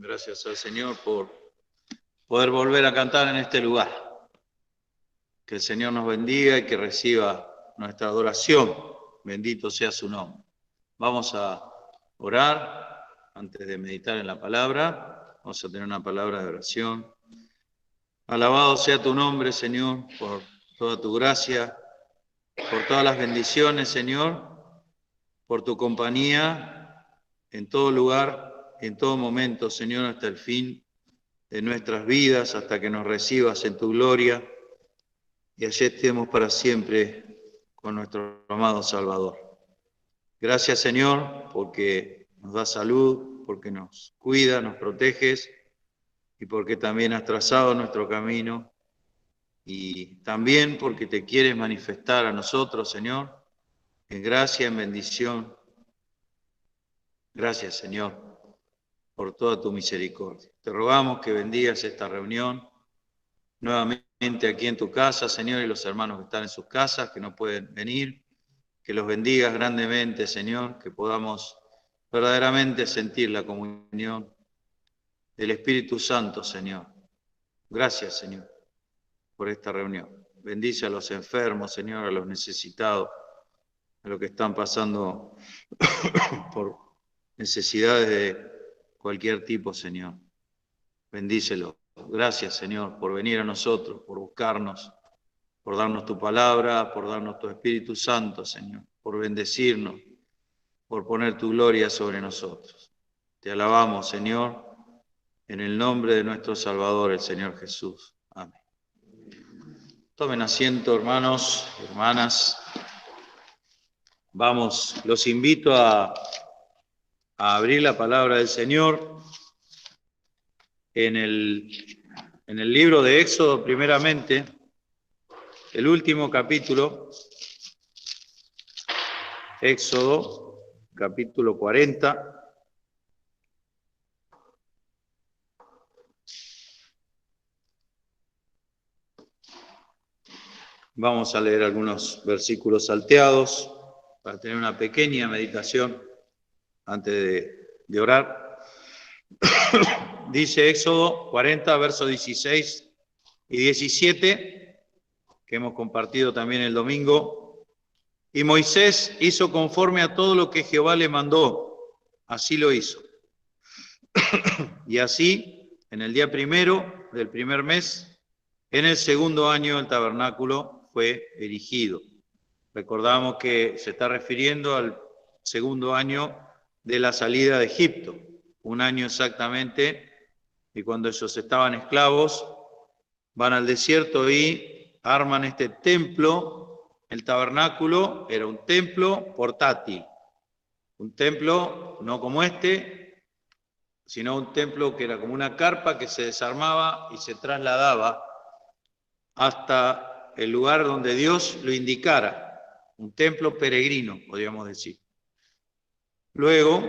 Gracias al Señor por poder volver a cantar en este lugar. Que el Señor nos bendiga y que reciba nuestra adoración. Bendito sea su nombre. Vamos a orar antes de meditar en la palabra. Vamos a tener una palabra de oración. Alabado sea tu nombre, Señor, por toda tu gracia, por todas las bendiciones, Señor, por tu compañía en todo lugar, en todo momento, Señor, hasta el fin de nuestras vidas, hasta que nos recibas en tu gloria y allí estemos para siempre con nuestro amado Salvador. Gracias, Señor, porque nos da salud, porque nos cuida, nos proteges y porque también has trazado nuestro camino y también porque te quieres manifestar a nosotros, Señor, en gracia, en bendición. Gracias, Señor, por toda tu misericordia. Te rogamos que bendigas esta reunión nuevamente aquí en tu casa, Señor, y los hermanos que están en sus casas, que no pueden venir, que los bendigas grandemente, Señor, que podamos verdaderamente sentir la comunión del Espíritu Santo, Señor. Gracias, Señor, por esta reunión. Bendice a los enfermos, Señor, a los necesitados, a los que están pasando por necesidades de cualquier tipo, Señor. Bendícelo. Gracias, Señor, por venir a nosotros, por buscarnos, por darnos tu palabra, por darnos tu Espíritu Santo, Señor, por bendecirnos, por poner tu gloria sobre nosotros. Te alabamos, Señor, en el nombre de nuestro Salvador, el Señor Jesús. Amén. Tomen asiento, hermanos, hermanas. Vamos, los invito a abrir la palabra del Señor en el libro de Éxodo, primeramente, el último capítulo, Éxodo, capítulo 40. Vamos a leer algunos versículos salteados para tener una pequeña meditación antes de orar. Dice Éxodo 40, versos 16 y 17, que hemos compartido también el domingo. Y Moisés hizo conforme a todo lo que Jehová le mandó, así lo hizo. Y así, en el día primero del primer mes, en el segundo año el tabernáculo fue erigido. Recordamos que se está refiriendo al segundo año de la salida de Egipto, un año exactamente, y cuando ellos estaban esclavos, van al desierto y arman este templo. El tabernáculo era un templo portátil, un templo no como este, sino un templo que era como una carpa que se desarmaba y se trasladaba hasta el lugar donde Dios lo indicara, un templo peregrino, podríamos decir. Luego,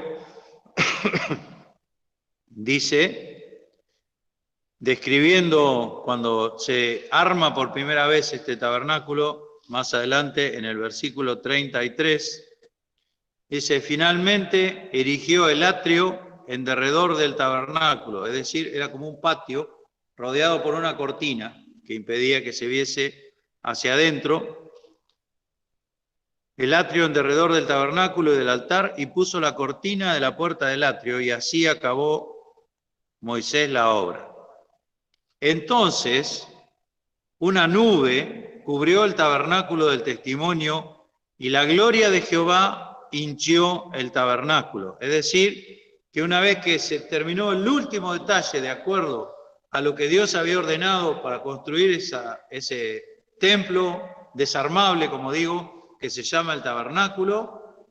dice, describiendo cuando se arma por primera vez este tabernáculo, más adelante en el versículo 33, dice, finalmente erigió el atrio en derredor del tabernáculo, es decir, era como un patio rodeado por una cortina que impedía que se viese hacia adentro, el atrio en derredor del tabernáculo y del altar, y puso la cortina de la puerta del atrio, y así acabó Moisés la obra. Entonces, una nube cubrió el tabernáculo del testimonio, y la gloria de Jehová hinchió el tabernáculo. Es decir, que una vez que se terminó el último detalle de acuerdo a lo que Dios había ordenado para construir ese templo desarmable, como digo, que se llama el tabernáculo,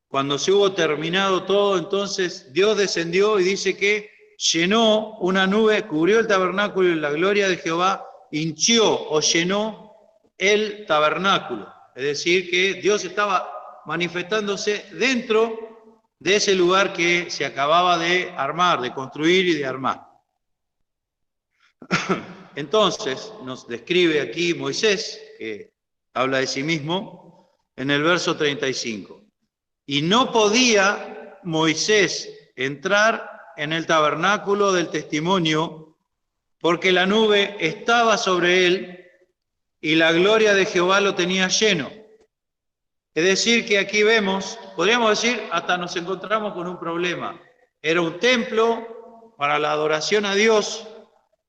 cuando se hubo terminado todo, entonces Dios descendió y dice que llenó una nube, cubrió el tabernáculo y la gloria de Jehová hinchió o llenó el tabernáculo. Es decir, que Dios estaba manifestándose dentro de ese lugar que se acababa de armar, de construir y de armar. Entonces nos describe aquí Moisés, que habla de sí mismo, en el verso 35. Y no podía Moisés entrar en el tabernáculo del testimonio, porque la nube estaba sobre él y la gloria de Jehová lo tenía lleno. Es decir, que aquí vemos, podríamos decir, hasta nos encontramos con un problema. Era un templo para la adoración a Dios,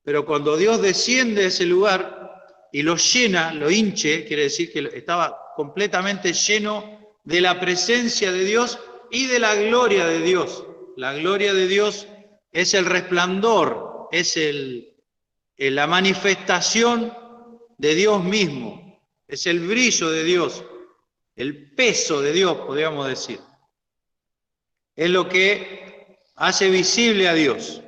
pero cuando Dios desciende a ese lugar y lo llena, lo hinche, quiere decir que estaba completamente lleno de la presencia de Dios y de la gloria de Dios. La gloria de Dios es el resplandor, es la manifestación de Dios mismo, es el brillo de Dios, el peso de Dios, podríamos decir. Es lo que hace visible a Dios.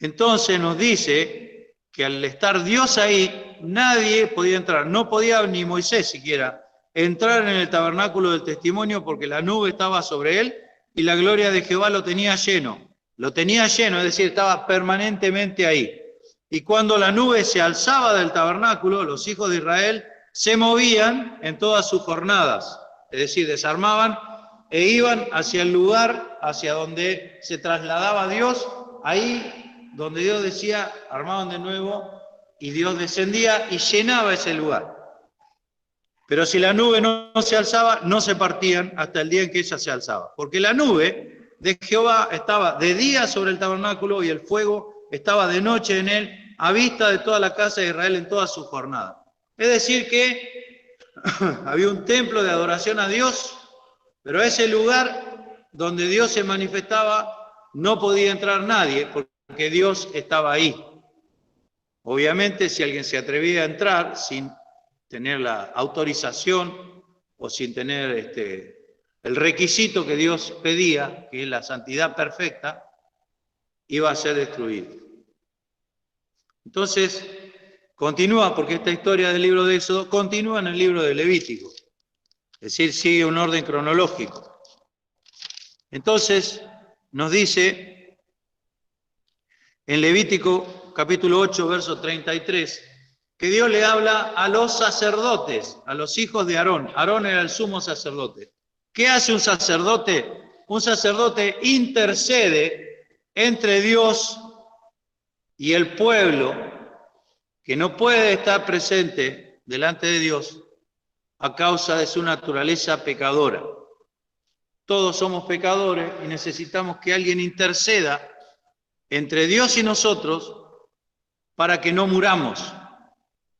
Entonces nos dice que al estar Dios ahí, nadie podía entrar. No podía ni Moisés siquiera entrar en el tabernáculo del testimonio porque la nube estaba sobre él y la gloria de Jehová lo tenía lleno. Lo tenía lleno, es decir, estaba permanentemente ahí. Y cuando la nube se alzaba del tabernáculo, los hijos de Israel se movían en todas sus jornadas, es decir, desarmaban e iban hacia el lugar, hacia donde se trasladaba Dios, ahí donde Dios decía, armaban de nuevo, y Dios descendía y llenaba ese lugar. Pero si la nube no se alzaba, no se partían hasta el día en que ella se alzaba, porque la nube de Jehová estaba de día sobre el tabernáculo y el fuego estaba de noche en él, a vista de toda la casa de Israel en toda su jornada. Es decir que había un templo de adoración a Dios, pero ese lugar donde Dios se manifestaba no podía entrar nadie porque Dios estaba ahí. Obviamente, si alguien se atrevía a entrar sin tener la autorización o sin tener el requisito que Dios pedía, que es la santidad perfecta, iba a ser destruido. Entonces, continúa, porque esta historia del libro de Éxodo continúa en el libro de Levítico, es decir, sigue un orden cronológico. Entonces, nos dice en Levítico capítulo 8, verso 33, que Dios le habla a los sacerdotes, a los hijos de Aarón. Aarón era el sumo sacerdote. ¿Qué hace un sacerdote? Un sacerdote intercede entre Dios y el pueblo que no puede estar presente delante de Dios a causa de su naturaleza pecadora. Todos somos pecadores y necesitamos que alguien interceda entre Dios y nosotros para que no muramos.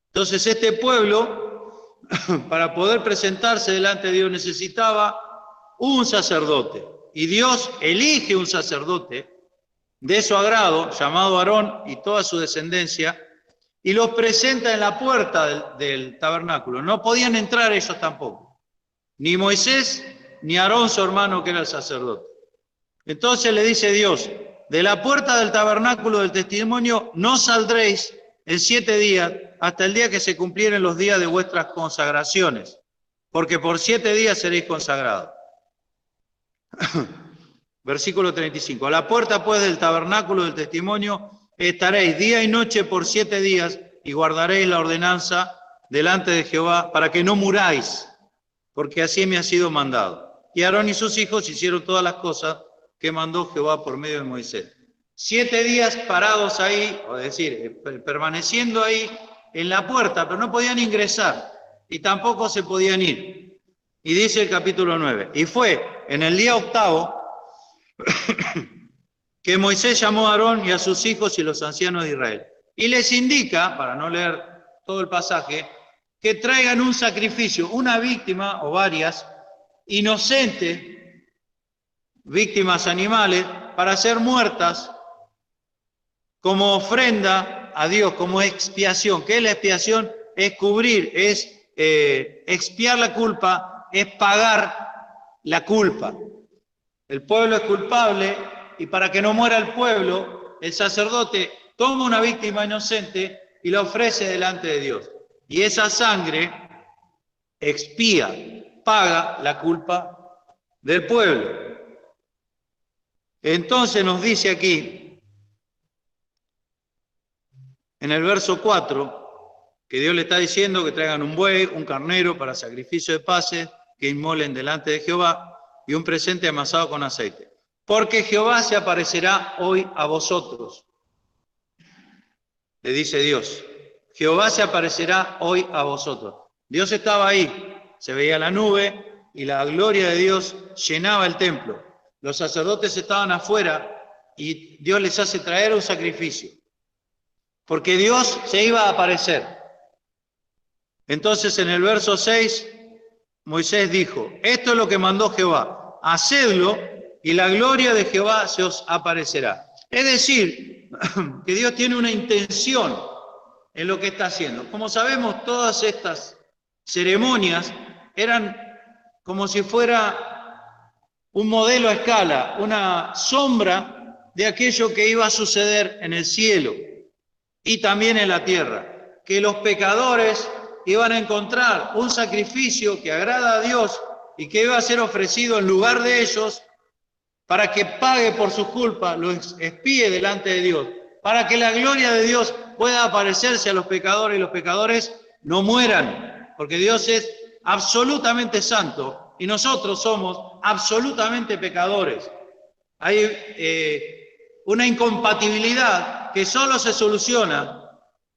Entonces este pueblo, para poder presentarse delante de Dios, necesitaba un sacerdote. Y Dios elige un sacerdote de su agrado, llamado Aarón y toda su descendencia, y los presenta en la puerta del tabernáculo. No podían entrar ellos tampoco, ni Moisés, ni Aarón, su hermano, que era el sacerdote. Entonces le dice Dios, de la puerta del tabernáculo del testimonio no saldréis en 7 días, hasta el día que se cumplieren los días de vuestras consagraciones, porque por 7 días seréis consagrados. Versículo 35. A la puerta pues del tabernáculo del testimonio estaréis día y noche por 7 días y guardaréis la ordenanza delante de Jehová para que no muráis, porque así me ha sido mandado. Y Aarón y sus hijos hicieron todas las cosas que mandó Jehová por medio de Moisés. 7 días parados ahí, es decir, permaneciendo ahí en la puerta, pero no podían ingresar y tampoco se podían ir. Y dice el capítulo 9, y fue en el día 8º que Moisés llamó a Aarón y a sus hijos y los ancianos de Israel. Y les indica, para no leer todo el pasaje, que traigan un sacrificio, una víctima o varias, inocentes, víctimas animales, para ser muertas como ofrenda a Dios, como expiación. ¿Qué es la expiación? Es cubrir, es expiar la culpa, es pagar la culpa. El pueblo es culpable y para que no muera el pueblo, el sacerdote toma una víctima inocente y la ofrece delante de Dios. Y esa sangre expía, paga la culpa del pueblo. Entonces nos dice aquí, en el verso 4, que Dios le está diciendo que traigan un buey, un carnero para sacrificio de paces, que inmolen delante de Jehová, y un presente amasado con aceite. porque Jehová se aparecerá hoy a vosotros. Le dice Dios, Jehová se aparecerá hoy a vosotros. Dios estaba ahí, se veía la nube y la gloria de Dios llenaba el templo. Los sacerdotes estaban afuera y Dios les hace traer un sacrificio, porque Dios se iba a aparecer. Entonces en el verso 6, Moisés dijo, esto es lo que mandó Jehová, hacedlo y la gloria de Jehová se os aparecerá. Es decir, que Dios tiene una intención en lo que está haciendo. Como sabemos, todas estas ceremonias eran como si fuera un modelo a escala, una sombra de aquello que iba a suceder en el cielo y también en la tierra, que los pecadores iban a encontrar un sacrificio que agrada a Dios y que iba a ser ofrecido en lugar de ellos para que pague por sus culpas, lo expíe delante de Dios, para que la gloria de Dios pueda aparecerse a los pecadores y los pecadores no mueran, porque Dios es absolutamente santo y nosotros somos absolutamente pecadores. Hay una incompatibilidad que solo se soluciona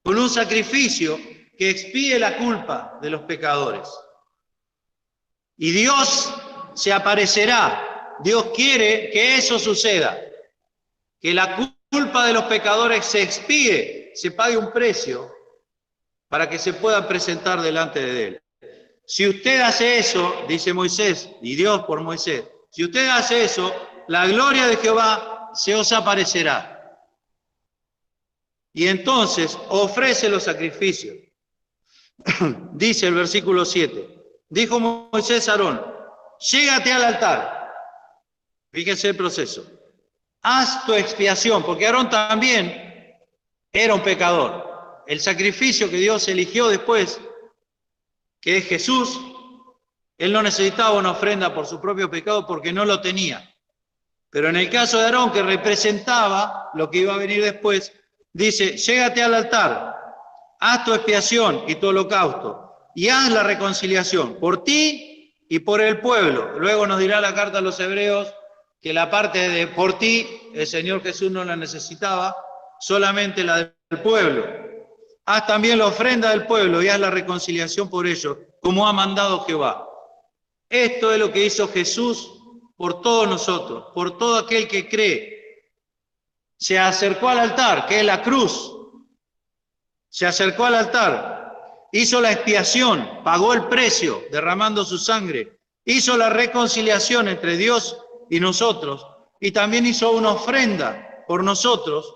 con un sacrificio que expíe la culpa de los pecadores. Y Dios se aparecerá. Dios quiere que eso suceda, que la culpa de los pecadores se expíe, se pague un precio para que se puedan presentar delante de Él. Si usted hace eso, dice Moisés, y Dios por Moisés, si usted hace eso, la gloria de Jehová se os aparecerá. Y entonces ofrece los sacrificios. Dice el versículo 7, dijo Moisés a Aarón, llégate al altar. Fíjense el proceso. Haz tu expiación, porque Aarón también era un pecador. El sacrificio que Dios eligió después, que es Jesús, él no necesitaba una ofrenda por su propio pecado porque no lo tenía. Pero en el caso de Aarón, que representaba lo que iba a venir después, dice, llégate al altar, haz tu expiación y tu holocausto, y haz la reconciliación por ti y por el pueblo. Luego nos dirá la carta a los Hebreos que la parte de por ti, el Señor Jesús no la necesitaba, solamente la del pueblo. Haz también la ofrenda del pueblo y haz la reconciliación por ellos, como ha mandado Jehová. Esto es lo que hizo Jesús por todos nosotros, por todo aquel que cree. Se acercó al altar, que es la cruz. Se acercó al altar, hizo la expiación, pagó el precio, derramando su sangre. Hizo la reconciliación entre Dios y nosotros, y también hizo una ofrenda por nosotros,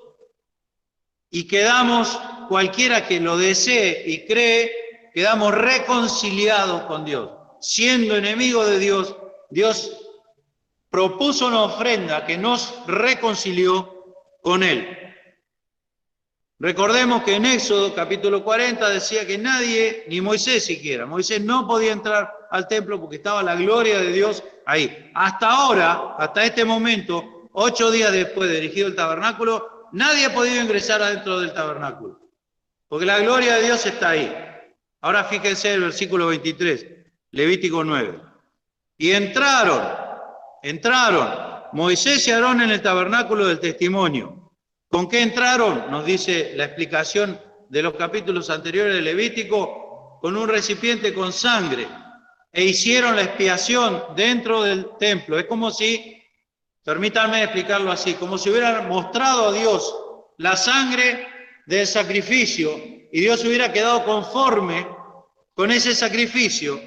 y quedamos, cualquiera que lo desee y cree, quedamos reconciliados con Dios. Siendo enemigos de Dios, Dios propuso una ofrenda que nos reconcilió con Él. Recordemos que en Éxodo capítulo 40 decía que nadie, ni Moisés siquiera, Moisés no podía entrar al templo porque estaba la gloria de Dios ahí. Hasta ahora, hasta este momento, 8 días después de erigido el tabernáculo, nadie ha podido ingresar adentro del tabernáculo, porque la gloria de Dios está ahí. Ahora fíjense el versículo 23, Levítico 9. Y entraron Moisés y Aarón en el tabernáculo del testimonio. ¿Con qué entraron? Nos dice la explicación de los capítulos anteriores de Levítico, con un recipiente con sangre, e hicieron la expiación dentro del templo. Es como si, permítanme explicarlo así, como si hubieran mostrado a Dios la sangre del sacrificio y Dios hubiera quedado conforme con ese sacrificio.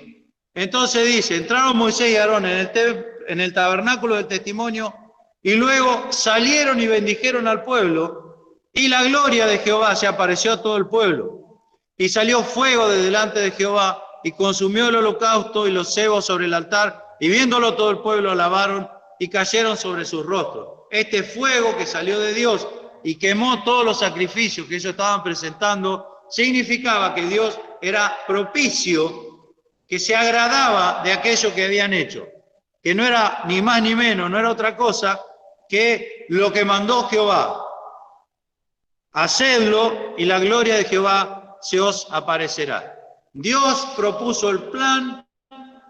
Entonces dice, entraron Moisés y Aarón en el tabernáculo del testimonio y luego salieron y bendijeron al pueblo y la gloria de Jehová se apareció a todo el pueblo. Y salió fuego de delante de Jehová y consumió el holocausto y los cebos sobre el altar y viéndolo todo el pueblo alabaron y cayeron sobre sus rostros. Este fuego que salió de Dios y quemó todos los sacrificios que ellos estaban presentando significaba que Dios era propicio, que se agradaba de aquello que habían hecho, que no era ni más ni menos, no era otra cosa que lo que mandó Jehová. Hacedlo y la gloria de Jehová se os aparecerá. Dios propuso el plan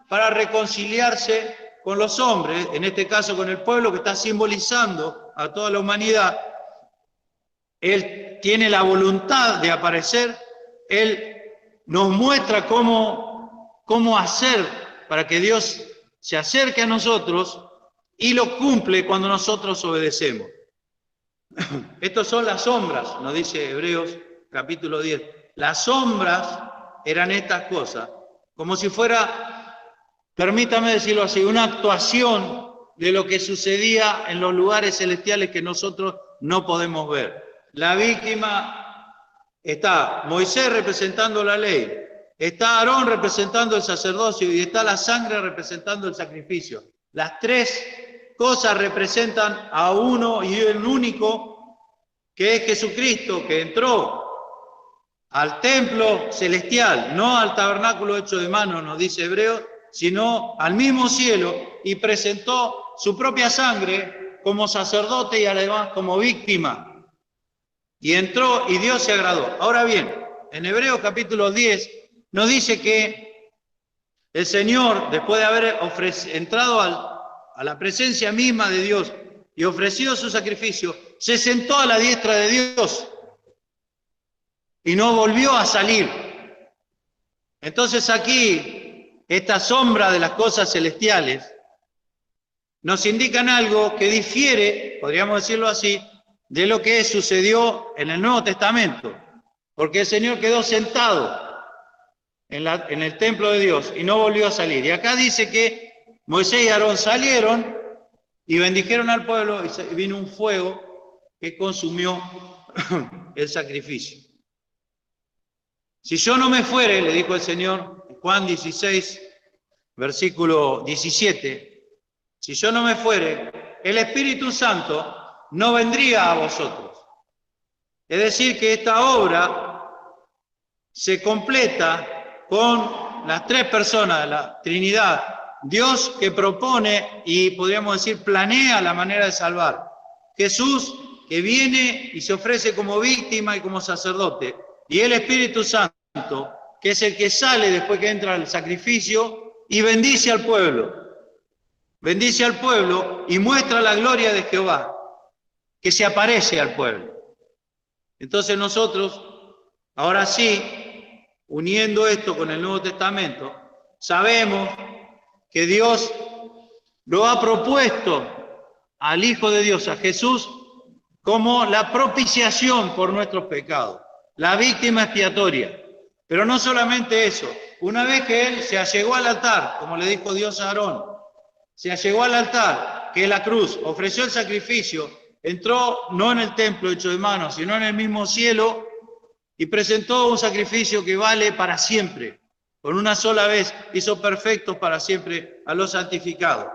para reconciliarse con los hombres, en este caso con el pueblo que está simbolizando a toda la humanidad. Él tiene la voluntad de aparecer, Él nos muestra cómo hacer para que Dios se acerque a nosotros y lo cumple cuando nosotros obedecemos. Estas son las sombras, nos dice Hebreos capítulo 10. Las sombras eran estas cosas, como si fuera, permítame decirlo así, una actuación de lo que sucedía en los lugares celestiales que nosotros no podemos ver. La víctima está Moisés representando la ley, está Aarón representando el sacerdocio y está la sangre representando el sacrificio. Las tres cosas representan a uno y el único, que es Jesucristo, que entró al templo celestial, no al tabernáculo hecho de mano, nos dice Hebreos, sino al mismo cielo, y presentó su propia sangre como sacerdote y además como víctima. Y entró y Dios se agradó. Ahora bien, en Hebreos capítulo 10 nos dice que el Señor, después de haber entrado a la presencia misma de Dios y ofrecido su sacrificio, se sentó a la diestra de Dios y no volvió a salir. Entonces aquí, esta sombra de las cosas celestiales nos indican algo que difiere, podríamos decirlo así, de lo que sucedió en el Nuevo Testamento, porque el Señor quedó sentado en el templo de Dios y no volvió a salir. Y acá dice que Moisés y Aarón salieron y bendijeron al pueblo y vino un fuego que consumió el sacrificio. Si yo no me fuere, le dijo el Señor, Juan 16, versículo 17, si yo no me fuere, el Espíritu Santo no vendría a vosotros. Es decir, que esta obra se completa con las tres personas de la Trinidad. Dios que propone y podríamos decir planea la manera de salvar. Jesús que viene y se ofrece como víctima y como sacerdote. Y el Espíritu Santo que es el que sale después que entra el sacrificio y bendice al pueblo. Bendice al pueblo y muestra la gloria de Jehová, que se aparece al pueblo. Entonces nosotros, ahora sí, uniendo esto con el Nuevo Testamento, sabemos que Dios lo ha propuesto al Hijo de Dios, a Jesús, como la propiciación por nuestros pecados, la víctima expiatoria. Pero no solamente eso, una vez que Él se allegó al altar, como le dijo Dios a Aarón, se allegó al altar, que es la cruz, ofreció el sacrificio, entró no en el templo hecho de manos, sino en el mismo cielo y presentó un sacrificio que vale para siempre. Con una sola vez hizo perfectos para siempre a los santificados.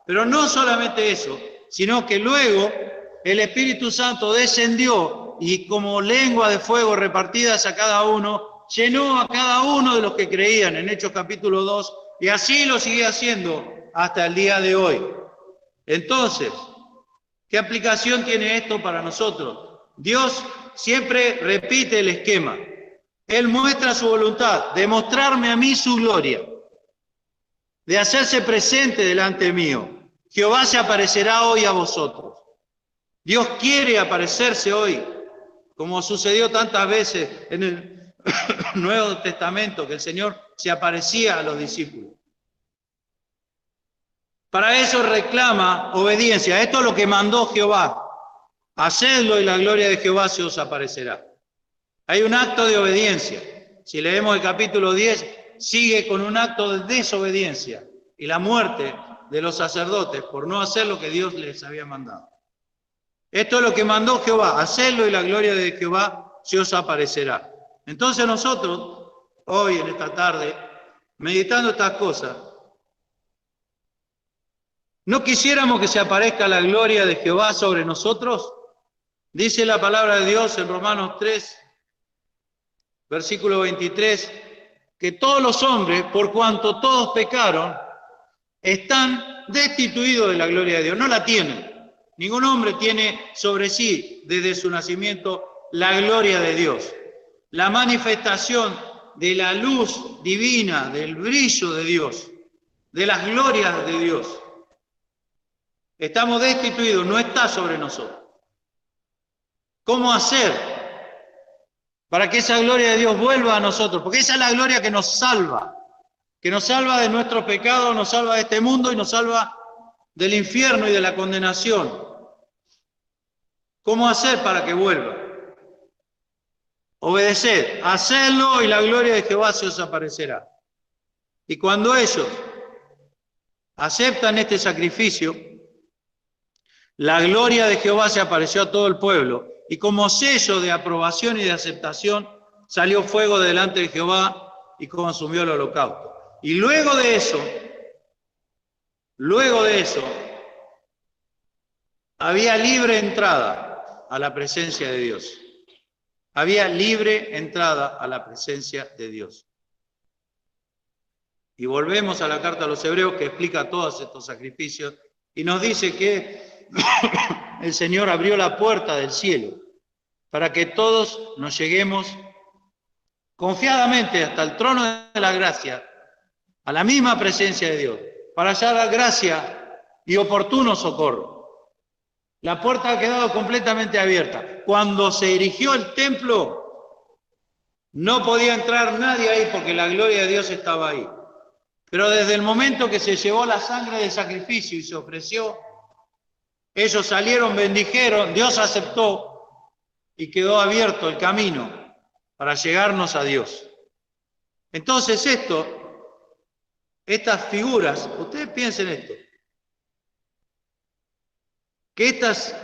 Pero no solamente eso, sino que luego el Espíritu Santo descendió y como lengua de fuego repartidas a cada uno, llenó a cada uno de los que creían en Hechos capítulo 2 y así lo sigue haciendo hasta el día de hoy. Entonces, ¿qué aplicación tiene esto para nosotros? Dios siempre repite el esquema. Él muestra su voluntad de mostrarme a mí su gloria, de hacerse presente delante mío. Jehová se aparecerá hoy a vosotros. Dios quiere aparecerse hoy, como sucedió tantas veces en el Nuevo Testamento, que el Señor se aparecía a los discípulos. Para eso reclama obediencia. Esto es lo que mandó Jehová. Hacedlo y la gloria de Jehová se os aparecerá. Hay un acto de obediencia. Si leemos el capítulo 10, sigue con un acto de desobediencia y la muerte de los sacerdotes por no hacer lo que Dios les había mandado. Esto es lo que mandó Jehová. Hacedlo y la gloria de Jehová se os aparecerá. Entonces nosotros, hoy en esta tarde, meditando estas cosas, ¿no quisiéramos que se aparezca la gloria de Jehová sobre nosotros? Dice la palabra de Dios en Romanos 3, versículo 23, que todos los hombres, por cuanto todos pecaron, están destituidos de la gloria de Dios, no la tienen. Ningún hombre tiene sobre sí, desde su nacimiento, la gloria de Dios. La manifestación de la luz divina, del brillo de Dios, de las glorias de Dios. Estamos destituidos, no está sobre nosotros. ¿Cómo hacer para que esa gloria de Dios vuelva a nosotros? Porque esa es la gloria que nos salva de nuestros pecados, nos salva de este mundo y nos salva del infierno y de la condenación. ¿Cómo hacer para que vuelva? Obedeced, hacedlo y la gloria de Jehová se os aparecerá. Y cuando ellos aceptan este sacrificio, la gloria de Jehová se apareció a todo el pueblo, y como sello de aprobación y de aceptación, salió fuego delante de Jehová y consumió el holocausto. Y luego de eso, había libre entrada a la presencia de Dios. Había libre entrada a la presencia de Dios. Y volvemos a la carta a los Hebreos que explica todos estos sacrificios y nos dice que el Señor abrió la puerta del cielo para que todos nos lleguemos confiadamente hasta el trono de la gracia, a la misma presencia de Dios, para hallar gracia y oportuno socorro. La puerta ha quedado completamente abierta. Cuando se erigió el templo, no podía entrar nadie ahí porque la gloria de Dios estaba ahí. Pero desde el momento que se llevó la sangre del sacrificio y se ofreció, ellos salieron, bendijeron, Dios aceptó y quedó abierto el camino para llegarnos a Dios. Entonces estas figuras, ustedes piensen esto, que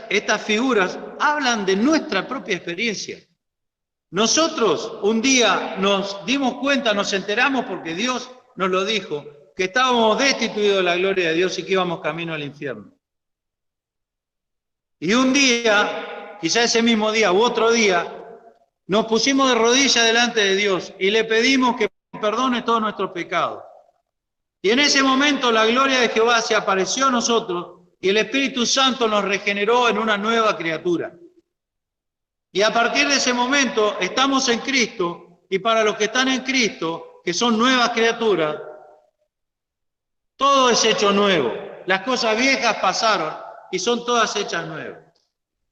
estas figuras hablan de nuestra propia experiencia. Nosotros un día nos dimos cuenta, nos enteramos porque Dios nos lo dijo, que estábamos destituidos de la gloria de Dios y que íbamos camino al infierno. Y un día, quizá ese mismo día u otro día, nos pusimos de rodillas delante de Dios y le pedimos que perdone todos nuestros pecados. Y en ese momento la gloria de Jehová se apareció a nosotros y el Espíritu Santo nos regeneró en una nueva criatura. Y a partir de ese momento estamos en Cristo, y para los que están en Cristo, que son nuevas criaturas, todo es hecho nuevo. Las cosas viejas pasaron y son todas hechas nuevas.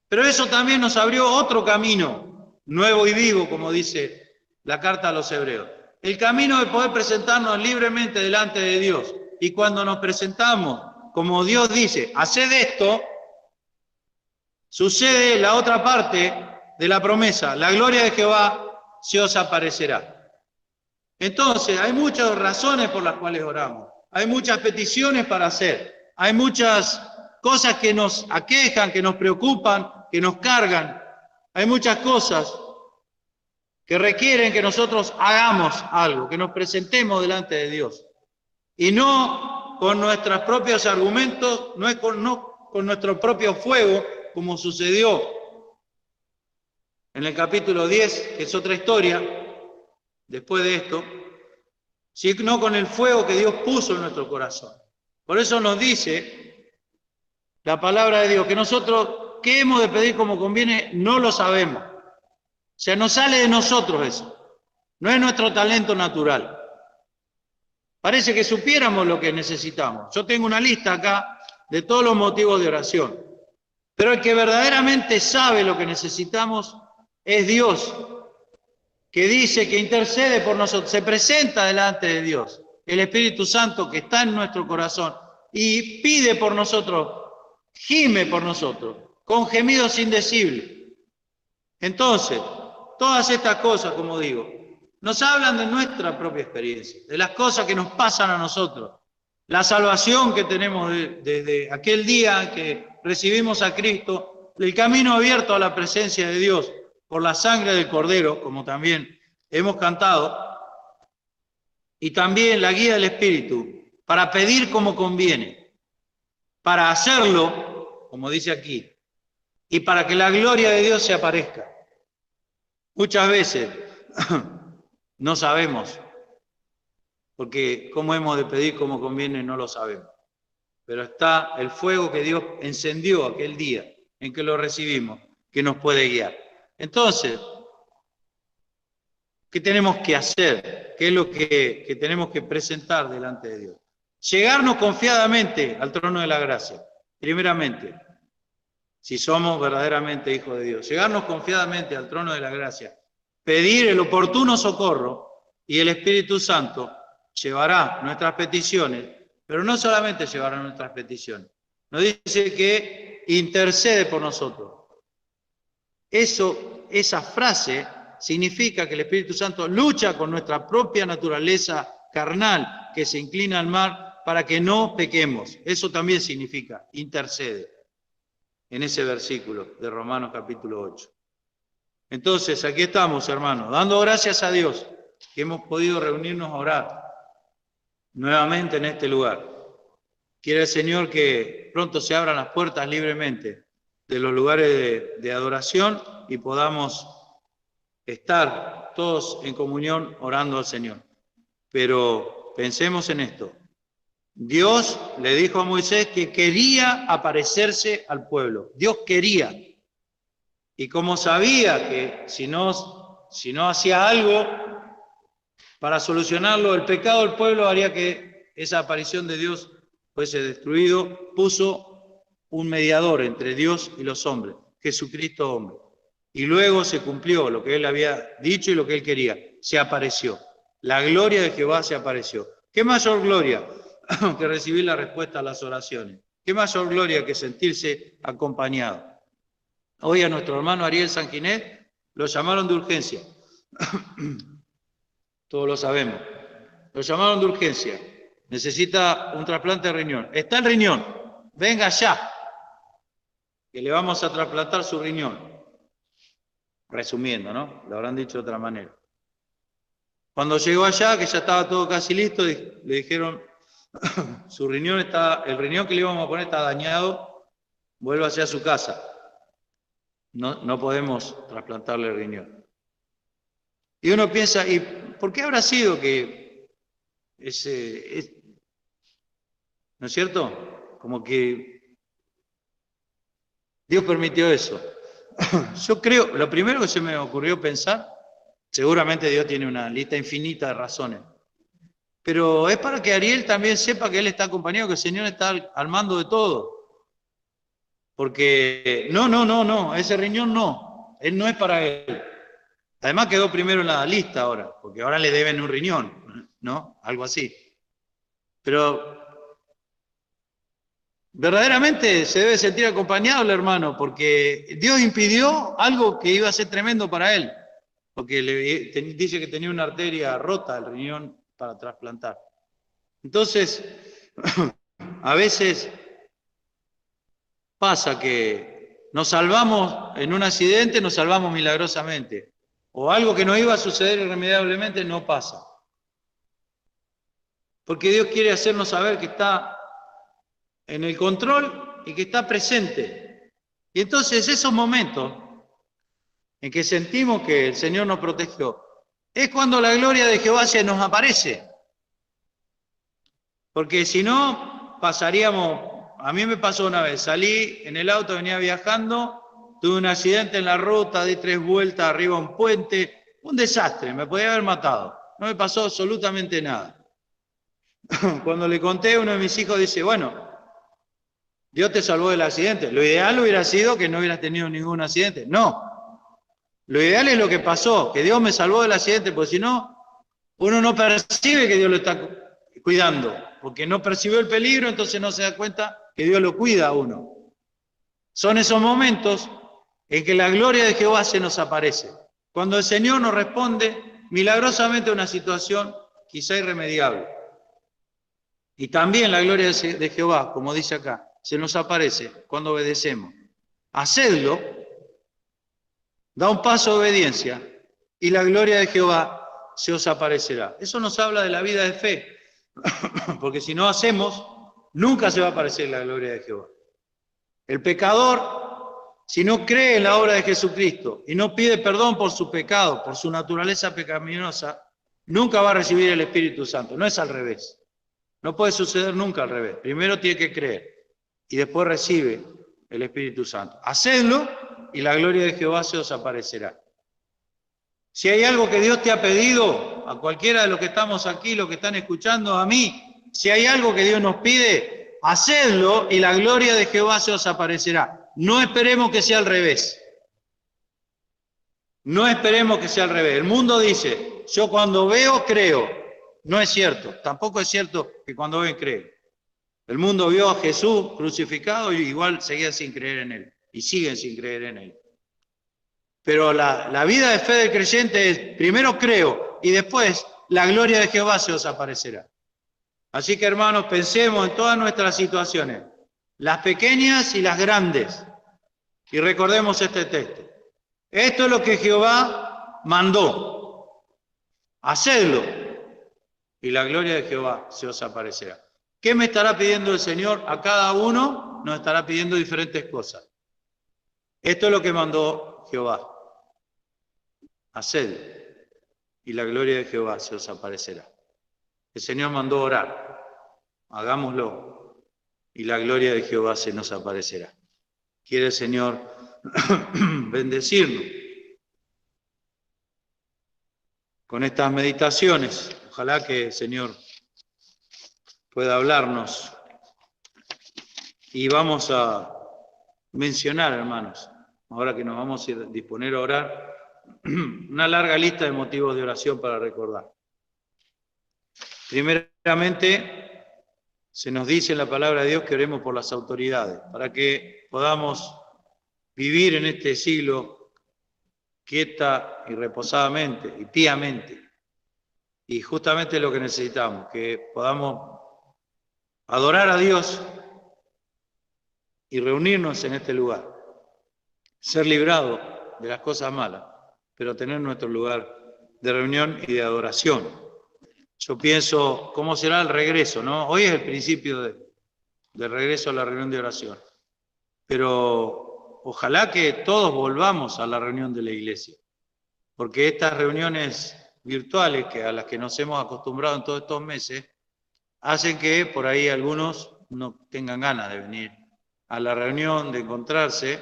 Pero eso también nos abrió otro camino, nuevo y vivo, como dice la carta a los Hebreos. El camino de poder presentarnos libremente delante de Dios. Y cuando nos presentamos, como Dios dice, haced esto, sucede la otra parte de la promesa, la gloria de Jehová se os aparecerá. Entonces, hay muchas razones por las cuales oramos, hay muchas peticiones para hacer, hay muchas cosas que nos aquejan, que nos preocupan, que nos cargan, hay muchas cosas que requieren que nosotros hagamos algo, que nos presentemos delante de Dios, y no con nuestros propios argumentos, no con nuestro propio fuego, como sucedió en el capítulo 10, que es otra historia, después de esto, sino con el fuego que Dios puso en nuestro corazón. Por eso nos dice la palabra de Dios, que nosotros, ¿qué hemos de pedir como conviene? No lo sabemos. O sea, no sale de nosotros eso. No es nuestro talento natural. Parece que supiéramos lo que necesitamos. Yo tengo una lista acá de todos los motivos de oración. Pero el que verdaderamente sabe lo que necesitamos es Dios, que dice que intercede por nosotros, se presenta delante de Dios, el Espíritu Santo que está en nuestro corazón y pide por nosotros, gime por nosotros, con gemidos indecibles. Entonces, todas estas cosas, como digo, nos hablan de nuestra propia experiencia, de las cosas que nos pasan a nosotros, la salvación que tenemos desde aquel día que recibimos a Cristo, el camino abierto a la presencia de Dios por la sangre del Cordero, como también hemos cantado, y también la guía del Espíritu para pedir como conviene, para hacerlo, como dice aquí, y para que la gloria de Dios se aparezca. Muchas veces no sabemos, porque cómo hemos de pedir como conviene no lo sabemos. Pero está el fuego que Dios encendió aquel día en que lo recibimos, que nos puede guiar. Entonces, ¿qué tenemos que hacer? ¿Qué es lo que tenemos que presentar delante de Dios? Llegarnos confiadamente al trono de la gracia. Primeramente, si somos verdaderamente hijos de Dios, llegarnos confiadamente al trono de la gracia, pedir el oportuno socorro y el Espíritu Santo llevará nuestras peticiones, pero no solamente llevará nuestras peticiones, nos dice que intercede por nosotros. Esa frase significa que el Espíritu Santo lucha con nuestra propia naturaleza carnal que se inclina al mal para que no pequemos. Eso también significa intercede en ese versículo de Romanos capítulo 8. Entonces, aquí estamos, hermanos, dando gracias a Dios que hemos podido reunirnos a orar nuevamente en este lugar. Quiere el Señor que pronto se abran las puertas libremente de los lugares de adoración y podamos estar todos en comunión orando al Señor. Pero pensemos en esto. Dios le dijo a Moisés que quería aparecerse al pueblo. Dios quería. Y como sabía que si no hacía algo para solucionarlo, el pecado del pueblo haría que esa aparición de Dios fuese destruido, puso un mediador entre Dios y los hombres, Jesucristo hombre. Y luego se cumplió lo que él había dicho y lo que él quería. Se apareció. La gloria de Jehová se apareció. ¿Qué mayor gloria que recibir la respuesta a las oraciones? ¿Qué mayor gloria que sentirse acompañado? Hoy a nuestro hermano Ariel Sanguinet lo llamaron de urgencia. Todos lo sabemos. Lo llamaron de urgencia. Necesita un trasplante de riñón. Está el riñón. Venga ya, que le vamos a trasplantar su riñón. Resumiendo, ¿no? Lo habrán dicho de otra manera. Cuando llegó allá, que ya estaba todo casi listo, le dijeron, el riñón que le íbamos a poner está dañado, vuélvase a su casa. No podemos trasplantarle el riñón. Y uno piensa, ¿y por qué habrá sido que ¿no es cierto? Como que Dios permitió eso. Yo creo, lo primero que se me ocurrió pensar, seguramente Dios tiene una lista infinita de razones, pero es para que Ariel también sepa que él está acompañado, que el Señor está al mando de todo. Porque no, ese riñón no, él no es para él. Además quedó primero en la lista ahora, porque ahora le deben un riñón, ¿no? Algo así. Pero verdaderamente se debe sentir acompañado el hermano, porque Dios impidió algo que iba a ser tremendo para él, porque dice que tenía una arteria rota el riñón para trasplantar. Entonces, a veces pasa que nos salvamos en un accidente, nos salvamos milagrosamente, o algo que no iba a suceder irremediablemente no pasa. Porque Dios quiere hacernos saber que está en el control y que está presente. Y entonces esos momentos en que sentimos que el Señor nos protegió, es cuando la gloria de Jehová se nos aparece. Porque si no, pasaríamos, a mí me pasó una vez, salí en el auto, venía viajando, tuve un accidente en la ruta, di 3 vueltas arriba a un puente, un desastre, me podía haber matado, no me pasó absolutamente nada. Cuando le conté, uno de mis hijos dice, bueno, Dios te salvó del accidente. Lo ideal hubiera sido que no hubieras tenido ningún accidente. No. Lo ideal es lo que pasó, que Dios me salvó del accidente, porque si no, uno no percibe que Dios lo está cuidando, porque no percibió el peligro, entonces no se da cuenta que Dios lo cuida a uno. Son esos momentos en que la gloria de Jehová se nos aparece. Cuando el Señor nos responde milagrosamente a una situación quizá irremediable. Y también la gloria de Jehová, como dice acá, se nos aparece cuando obedecemos. Hacedlo, da un paso de obediencia y la gloria de Jehová se os aparecerá. Eso nos habla de la vida de fe, porque si no hacemos, nunca se va a aparecer la gloria de Jehová. El pecador, si no cree en la obra de Jesucristo y no pide perdón por su pecado, por su naturaleza pecaminosa, nunca va a recibir el Espíritu Santo. No es al revés. No puede suceder nunca al revés. Primero tiene que creer y después recibe el Espíritu Santo. Hacedlo y la gloria de Jehová se os aparecerá. Si hay algo que Dios te ha pedido, a cualquiera de los que estamos aquí, los que están escuchando, a mí, si hay algo que Dios nos pide, hacedlo y la gloria de Jehová se os aparecerá. No esperemos que sea al revés. No esperemos que sea al revés. El mundo dice, yo cuando veo, creo. No es cierto. Tampoco es cierto que cuando ven, creo. El mundo vio a Jesús crucificado y igual seguían sin creer en él. Y siguen sin creer en él. Pero la vida de fe del creyente es, primero creo y después la gloria de Jehová se os aparecerá. Así que hermanos, pensemos en todas nuestras situaciones, las pequeñas y las grandes. Y recordemos este texto. Esto es lo que Jehová mandó. Hacedlo y la gloria de Jehová se os aparecerá. ¿Qué me estará pidiendo el Señor? A cada uno nos estará pidiendo diferentes cosas. Esto es lo que mandó Jehová. Hacedlo y la gloria de Jehová se os aparecerá. El Señor mandó orar. Hagámoslo y la gloria de Jehová se nos aparecerá. Quiere el Señor bendecirnos con estas meditaciones. Ojalá que el Señor pueda hablarnos. Y vamos a mencionar, hermanos, ahora que nos vamos a disponer a orar, una larga lista de motivos de oración para recordar. Primeramente, se nos dice en la palabra de Dios que oremos por las autoridades, para que podamos vivir en este siglo quieta y reposadamente y piamente. Y justamente lo que necesitamos, que podamos adorar a Dios y reunirnos en este lugar, ser librados de las cosas malas, pero tener nuestro lugar de reunión y de adoración. Yo pienso, ¿cómo será el regreso? ¿No? Hoy es el principio del regreso a la reunión de oración, pero ojalá que todos volvamos a la reunión de la iglesia, porque estas reuniones virtuales a las que nos hemos acostumbrado en todos estos meses, hacen que por ahí algunos no tengan ganas de venir a la reunión, de encontrarse.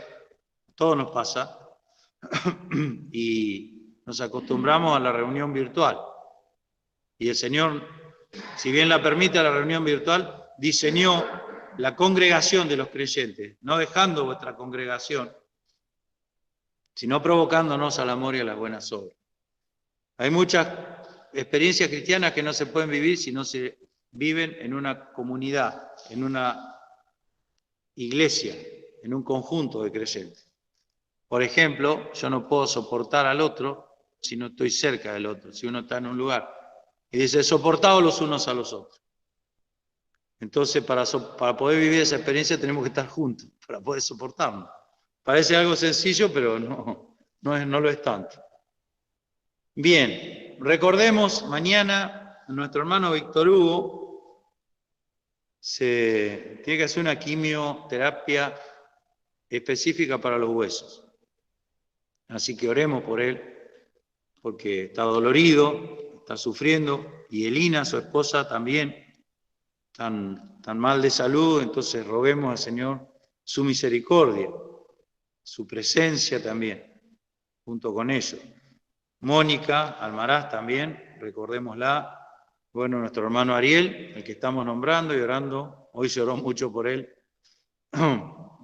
Todo nos pasa y nos acostumbramos a la reunión virtual. Y el Señor, si bien la permite la reunión virtual, diseñó la congregación de los creyentes, no dejando vuestra congregación, sino provocándonos al amor y a las buenas obras. Hay muchas experiencias cristianas que no se pueden vivir si no se viven en una comunidad, en una iglesia, en un conjunto de creyentes. Por ejemplo, yo no puedo soportar al otro si no estoy cerca del otro, si uno está en un lugar. Y dice, soportaos los unos a los otros. Entonces, para poder vivir esa experiencia tenemos que estar juntos, para poder soportarnos. Parece algo sencillo, pero no lo es tanto. Bien, recordemos, mañana nuestro hermano Víctor Hugo tiene que hacer una quimioterapia específica para los huesos. Así que oremos por él, porque está dolorido, está sufriendo, y Elina, su esposa, también, tan mal de salud. Entonces roguemos al Señor su misericordia, su presencia también, junto con ellos. Mónica Almaraz también, recordémosla. Bueno, nuestro hermano Ariel, el que estamos nombrando y orando, hoy se oró mucho por él.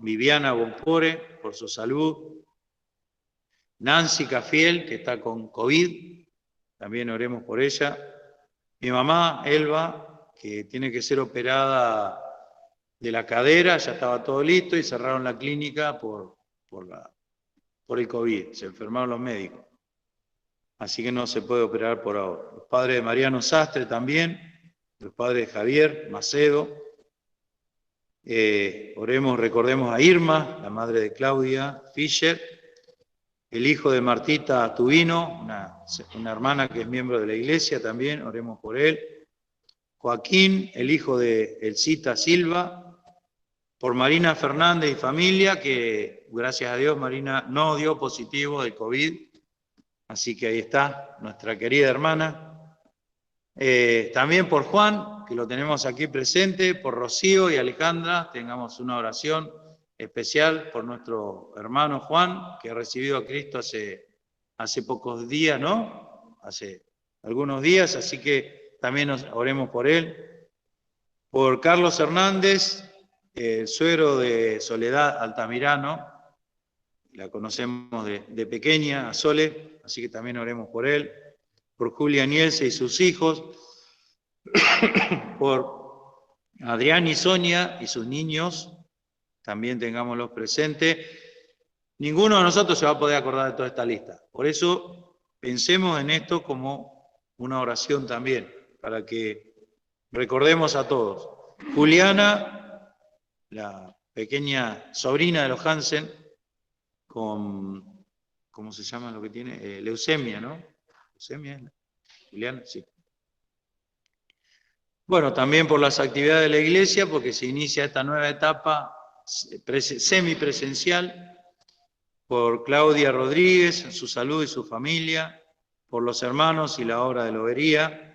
Viviana Bonpore, por su salud. Nancy Cafiel, que está con COVID, también oremos por ella. Mi mamá, Elba, que tiene que ser operada de la cadera, ya estaba todo listo y cerraron la clínica por el COVID, se enfermaron los médicos. Así que no se puede operar por ahora. Los padres de Mariano Sastre también, los padres de Javier Macedo. Recordemos a Irma, la madre de Claudia Fischer, el hijo de Martita Tubino, una hermana que es miembro de la iglesia también, oremos por él. Joaquín, el hijo de Elcita Silva, por Marina Fernández y familia, que gracias a Dios Marina no dio positivo de COVID, así que ahí está nuestra querida hermana. También por Juan, que lo tenemos aquí presente, por Rocío y Alejandra, tengamos una oración especial por nuestro hermano Juan, que ha recibido a Cristo hace pocos días, ¿no? Hace algunos días, así que también oremos por él. Por Carlos Hernández, el suegro de Soledad Altamirano, la conocemos de pequeña, a Sole, así que también oremos por él. Por Julia Nielse y sus hijos, por Adrián y Sonia y sus niños, también tengámoslos presentes. Ninguno de nosotros se va a poder acordar de toda esta lista. Por eso pensemos en esto como una oración también, para que recordemos a todos. Juliana, la pequeña sobrina de los Hansen, con, ¿cómo se llama lo que tiene? Leucemia, ¿no? ¿Leucemia? Juliana, sí. Bueno, también por las actividades de la iglesia, porque se inicia esta nueva etapa semipresencial, por Claudia Rodríguez, su salud y su familia, por los hermanos y la obra de lobería,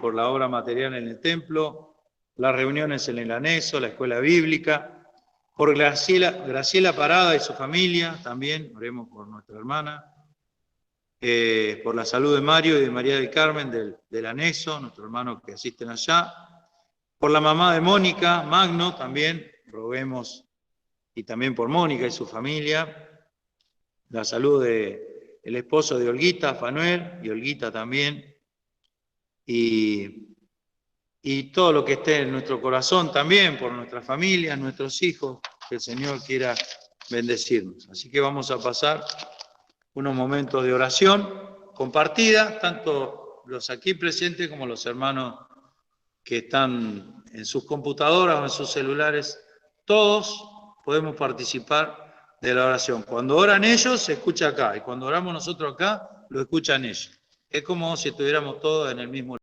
por la obra material en el templo, las reuniones en el anexo, la escuela bíblica, por Graciela Parada y su familia, también, oremos por nuestra hermana, por la salud de Mario y de María del Carmen del anexo, nuestros hermanos que asisten allá, por la mamá de Mónica, Magno, también, roguemos, y también por Mónica y su familia, la salud del esposo de Olguita, Fanuel, y Olguita también, y todo lo que esté en nuestro corazón también, por nuestra familia, nuestros hijos, que el Señor quiera bendecirnos. Así que vamos a pasar unos momentos de oración compartida, tanto los aquí presentes como los hermanos que están en sus computadoras o en sus celulares. Todos podemos participar de la oración. Cuando oran ellos, se escucha acá, y cuando oramos nosotros acá, lo escuchan ellos. Es como si estuviéramos todos en el mismo lugar.